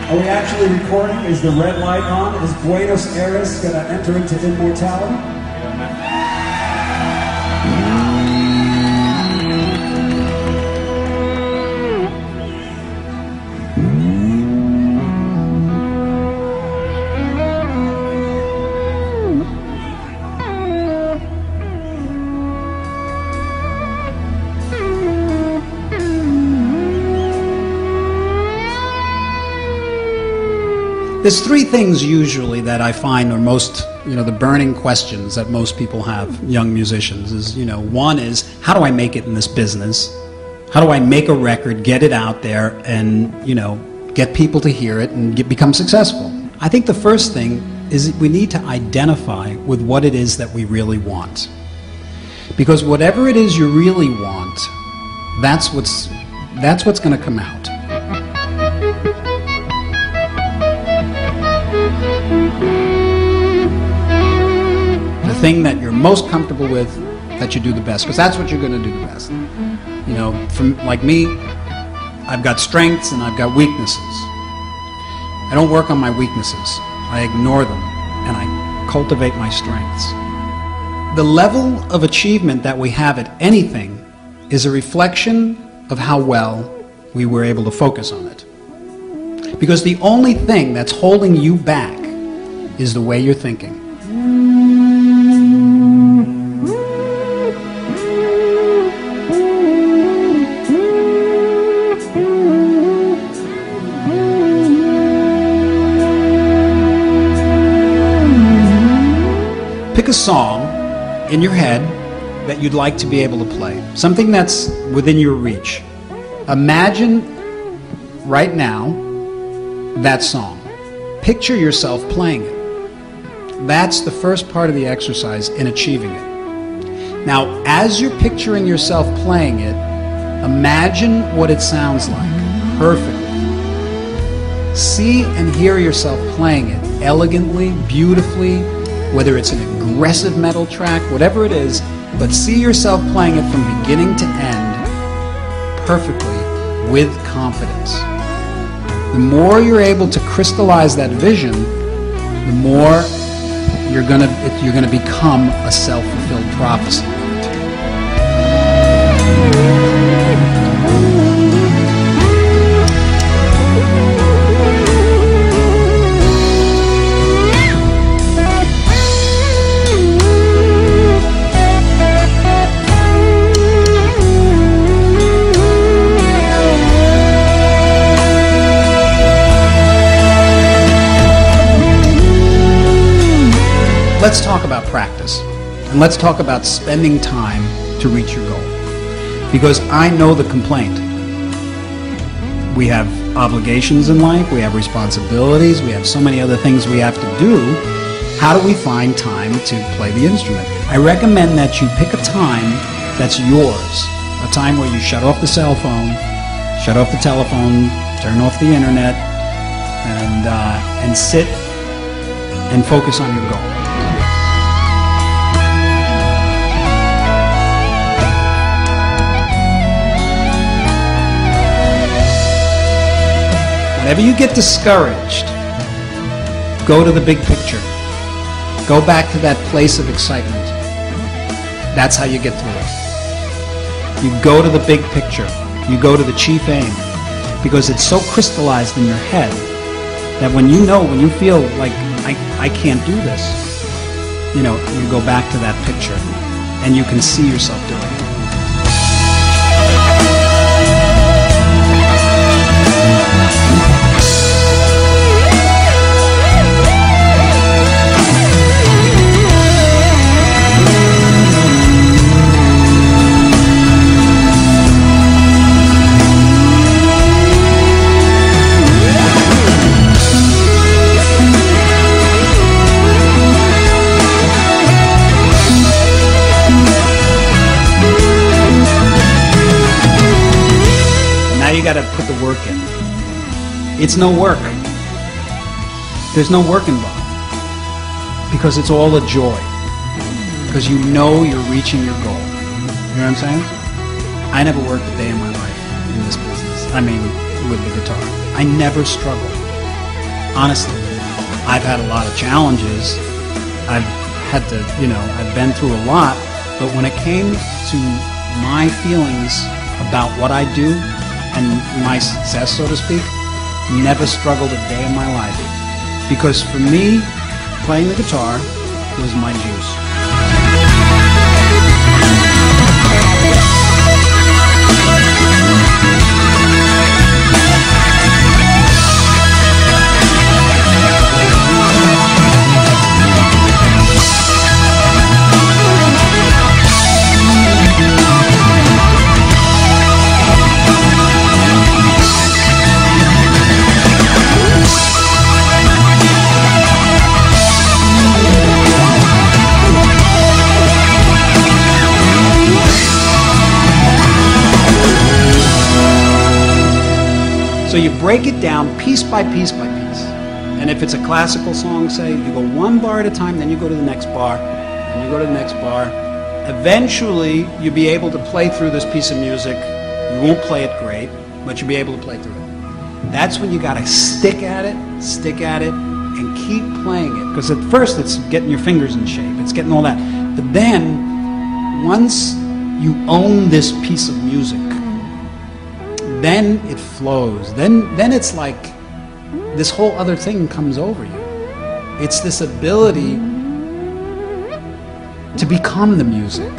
Are we actually recording? Is the red light on? Is Buenos Aires going to enter into immortality? There's three things usually that I find are most, the burning questions that most people have, young musicians, is, one is, how do I make it in this business? How do I make a record, get it out there, and, get people to hear it and become successful? I think the first thing is we need to identify with what it is that we really want. Because whatever it is you really want, that's what's going to come out. The thing that you're most comfortable with, that you do the best, because that's what you're going to do the best. Like me, I've got strengths and I've got weaknesses. I don't work on my weaknesses. I ignore them and I cultivate my strengths. The level of achievement that we have at anything is a reflection of how well we were able to focus on it. Because the only thing that's holding you back is the way you're thinking. Pick a song in your head that you'd like to be able to play. Something that's within your reach. Imagine right now that song. Picture yourself playing it. That's the first part of the exercise in achieving it. Now, as you're picturing yourself playing it, imagine what it sounds like perfectly. See and hear yourself playing it elegantly, beautifully, whether it's an aggressive metal track, whatever it is, but see yourself playing it from beginning to end perfectly with confidence. The more you're able to crystallize that vision, the more you're gonna become a self-fulfilled prophecy. Let's talk about practice, and let's talk about spending time to reach your goal. Because I know the complaint. We have obligations in life, we have responsibilities, we have so many other things we have to do. How do we find time to play the instrument? I recommend that you pick a time that's yours, a time where you shut off the cell phone, shut off the telephone, turn off the internet, and sit and focus on your goal. Whenever you get discouraged, go to the big picture. Go back to that place of excitement. That's how you get through it. You go to the big picture. You go to the chief aim. Because it's so crystallized in your head that when you feel like, I can't do this, you go back to that picture and you can see yourself doing it. You got to put the work in. It's no work. There's no work involved because it's all a joy. Because you're reaching your goal. You know what I'm saying? I never worked a day in my life in this business. I mean, with the guitar. I never struggled. honestly, I've had a lot of challenges. I've had to, I've been through a lot. But when it came to my feelings about what I do and my success, so to speak, never struggled a day in my life. Because for me, playing the guitar was my juice. So you break it down piece by piece by piece. And if it's a classical song, say, you go one bar at a time, then you go to the next bar, and you go to the next bar. Eventually, you'll be able to play through this piece of music. You won't play it great, but you'll be able to play through it. That's when you got to stick at it, and keep playing it. Because at first, it's getting your fingers in shape. It's getting all that. But then, once you own this piece of music, then it flows. Then it's like this whole other thing comes over you. It's this ability to become the music.